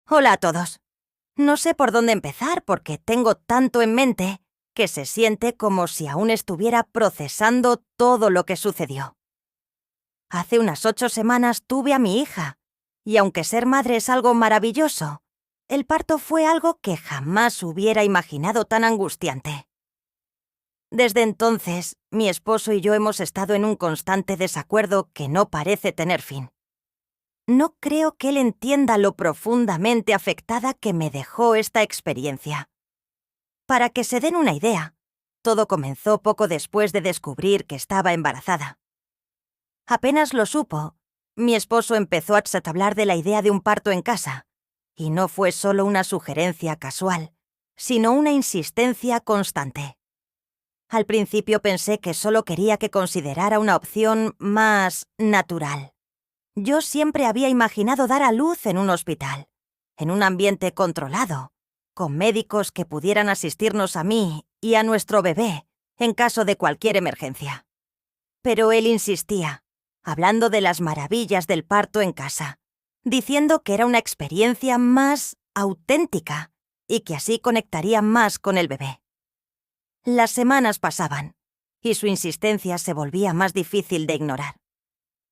Hola a todos. No sé por dónde empezar porque tengo tanto en mente que se siente como si aún estuviera procesando todo lo que sucedió. Hace unas 8 semanas tuve a mi hija, y aunque ser madre es algo maravilloso, el parto fue algo que jamás hubiera imaginado tan angustiante. Desde entonces, mi esposo y yo hemos estado en un constante desacuerdo que no parece tener fin. No creo que él entienda lo profundamente afectada que me dejó esta experiencia. Para que se den una idea, todo comenzó poco después de descubrir que estaba embarazada. Apenas lo supo, mi esposo empezó a hablar de la idea de un parto en casa, y no fue solo una sugerencia casual, sino una insistencia constante. Al principio pensé que solo quería que considerara una opción más natural. Yo siempre había imaginado dar a luz en un hospital, en un ambiente controlado, con médicos que pudieran asistirnos a mí y a nuestro bebé en caso de cualquier emergencia. Pero él insistía, hablando de las maravillas del parto en casa, diciendo que era una experiencia más auténtica y que así conectaría más con el bebé. Las semanas pasaban y su insistencia se volvía más difícil de ignorar.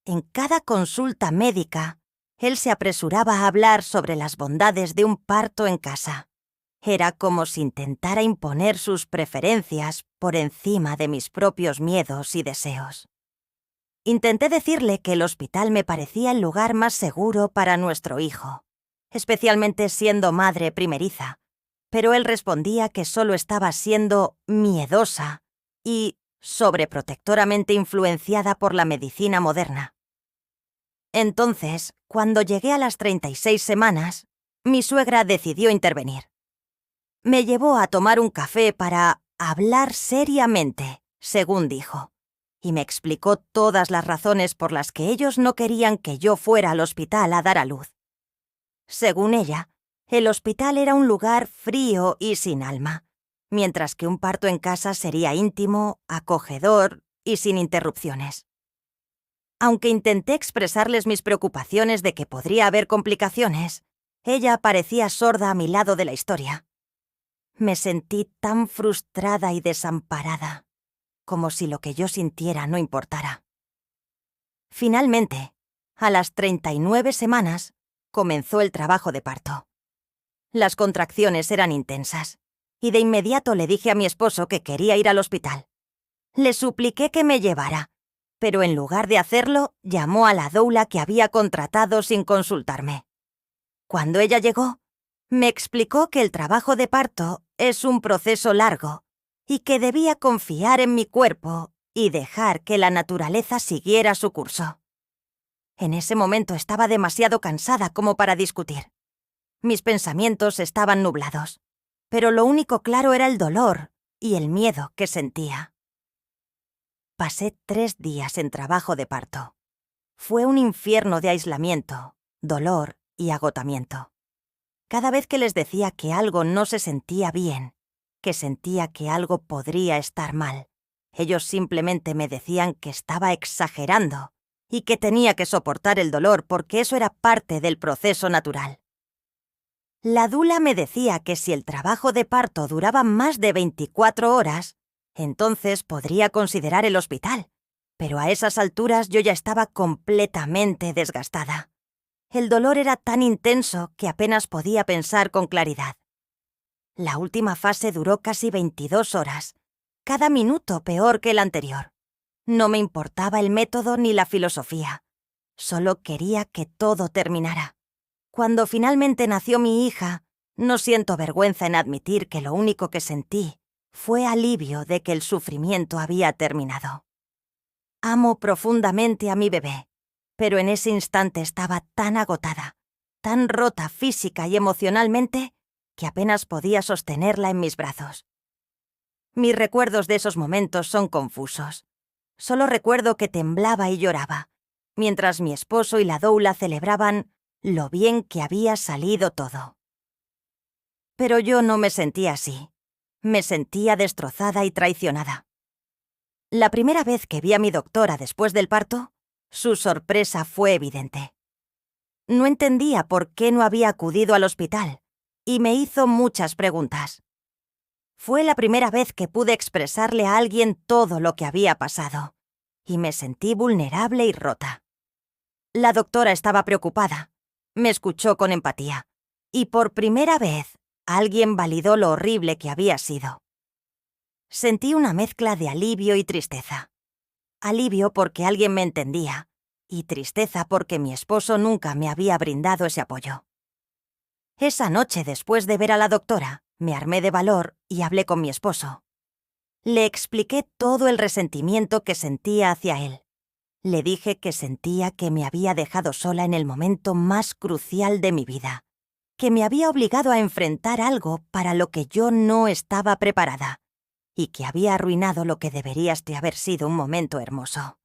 En cada consulta médica, él se apresuraba a hablar sobre las bondades de un parto en casa. Era como si intentara imponer sus preferencias por encima de mis propios miedos y deseos. Intenté decirle que el hospital me parecía el lugar más seguro para nuestro hijo, especialmente siendo madre primeriza, pero él respondía que solo estaba siendo miedosa y sobreprotectoramente influenciada por la medicina moderna. Entonces, cuando llegué a las 36 semanas, mi suegra decidió intervenir. Me llevó a tomar un café para hablar seriamente, según dijo, y me explicó todas las razones por las que ellos no querían que yo fuera al hospital a dar a luz. Según ella, el hospital era un lugar frío y sin alma, mientras que un parto en casa sería íntimo, acogedor y sin interrupciones. Aunque intenté expresarles mis preocupaciones de que podría haber complicaciones, ella parecía sorda a mi lado de la historia. Me sentí tan frustrada y desamparada, como si lo que yo sintiera no importara. Finalmente, a las 39 semanas, comenzó el trabajo de parto. Las contracciones eran intensas, y de inmediato le dije a mi esposo que quería ir al hospital. Le supliqué que me llevara, pero en lugar de hacerlo, llamó a la doula que había contratado sin consultarme. Cuando ella llegó, me explicó que el trabajo de parto es un proceso largo y que debía confiar en mi cuerpo y dejar que la naturaleza siguiera su curso. En ese momento estaba demasiado cansada como para discutir. Mis pensamientos estaban nublados, pero lo único claro era el dolor y el miedo que sentía. Pasé 3 días en trabajo de parto. Fue un infierno de aislamiento, dolor y agotamiento. Cada vez que les decía que algo no se sentía bien, que sentía que algo podría estar mal, ellos simplemente me decían que estaba exagerando y que tenía que soportar el dolor porque eso era parte del proceso natural. La dula me decía que si el trabajo de parto duraba más de 24 horas, entonces podría considerar el hospital, pero a esas alturas yo ya estaba completamente desgastada. El dolor era tan intenso que apenas podía pensar con claridad. La última fase duró casi 22 horas, cada minuto peor que el anterior. No me importaba el método ni la filosofía. Solo quería que todo terminara. Cuando finalmente nació mi hija, no siento vergüenza en admitir que lo único que sentí fue alivio de que el sufrimiento había terminado. Amo profundamente a mi bebé, pero en ese instante estaba tan agotada, tan rota física y emocionalmente, que apenas podía sostenerla en mis brazos. Mis recuerdos de esos momentos son confusos. Solo recuerdo que temblaba y lloraba, mientras mi esposo y la doula celebraban lo bien que había salido todo. Pero yo no me sentía así. Me sentía destrozada y traicionada. La primera vez que vi a mi doctora después del parto, su sorpresa fue evidente. No entendía por qué no había acudido al hospital y me hizo muchas preguntas. Fue la primera vez que pude expresarle a alguien todo lo que había pasado y me sentí vulnerable y rota. La doctora estaba preocupada, me escuchó con empatía y por primera vez alguien validó lo horrible que había sido. Sentí una mezcla de alivio y tristeza. Alivio porque alguien me entendía y tristeza porque mi esposo nunca me había brindado ese apoyo. Esa noche, después de ver a la doctora, me armé de valor y hablé con mi esposo. Le expliqué todo el resentimiento que sentía hacia él. Le dije que sentía que me había dejado sola en el momento más crucial de mi vida, que me había obligado a enfrentar algo para lo que yo no estaba preparada y que había arruinado lo que debería de haber sido un momento hermoso.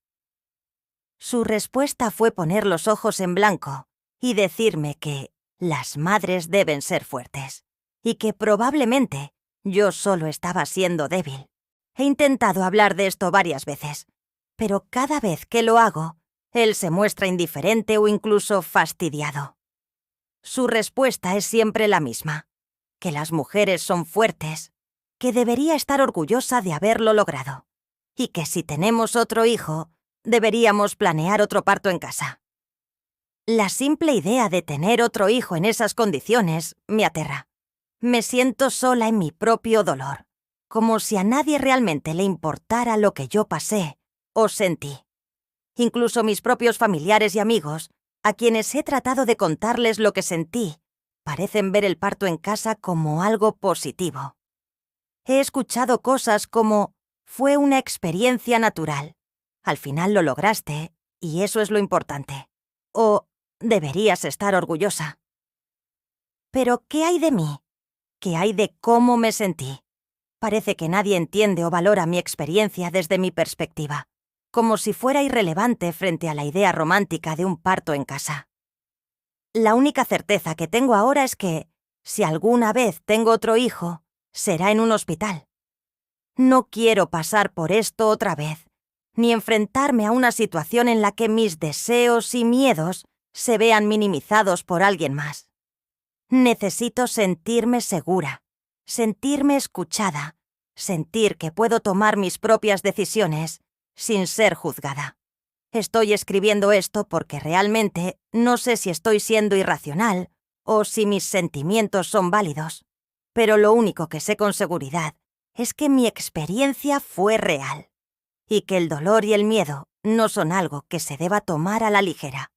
Su respuesta fue poner los ojos en blanco y decirme que las madres deben ser fuertes y que probablemente yo solo estaba siendo débil. He intentado hablar de esto varias veces, pero cada vez que lo hago, él se muestra indiferente o incluso fastidiado. Su respuesta es siempre la misma, que las mujeres son fuertes, que debería estar orgullosa de haberlo logrado, y que si tenemos otro hijo, deberíamos planear otro parto en casa. La simple idea de tener otro hijo en esas condiciones me aterra. Me siento sola en mi propio dolor, como si a nadie realmente le importara lo que yo pasé o sentí. Incluso mis propios familiares y amigos, a quienes he tratado de contarles lo que sentí, parecen ver el parto en casa como algo positivo. He escuchado cosas como: fue una experiencia natural, al final lo lograste y eso es lo importante, o deberías estar orgullosa. Pero, ¿qué hay de mí? ¿Qué hay de cómo me sentí? Parece que nadie entiende o valora mi experiencia desde mi perspectiva, como si fuera irrelevante frente a la idea romántica de un parto en casa. La única certeza que tengo ahora es que, si alguna vez tengo otro hijo, será en un hospital. No quiero pasar por esto otra vez, ni enfrentarme a una situación en la que mis deseos y miedos se vean minimizados por alguien más. Necesito sentirme segura, sentirme escuchada, sentir que puedo tomar mis propias decisiones sin ser juzgada. Estoy escribiendo esto porque realmente no sé si estoy siendo irracional o si mis sentimientos son válidos, pero lo único que sé con seguridad es que mi experiencia fue real y que el dolor y el miedo no son algo que se deba tomar a la ligera.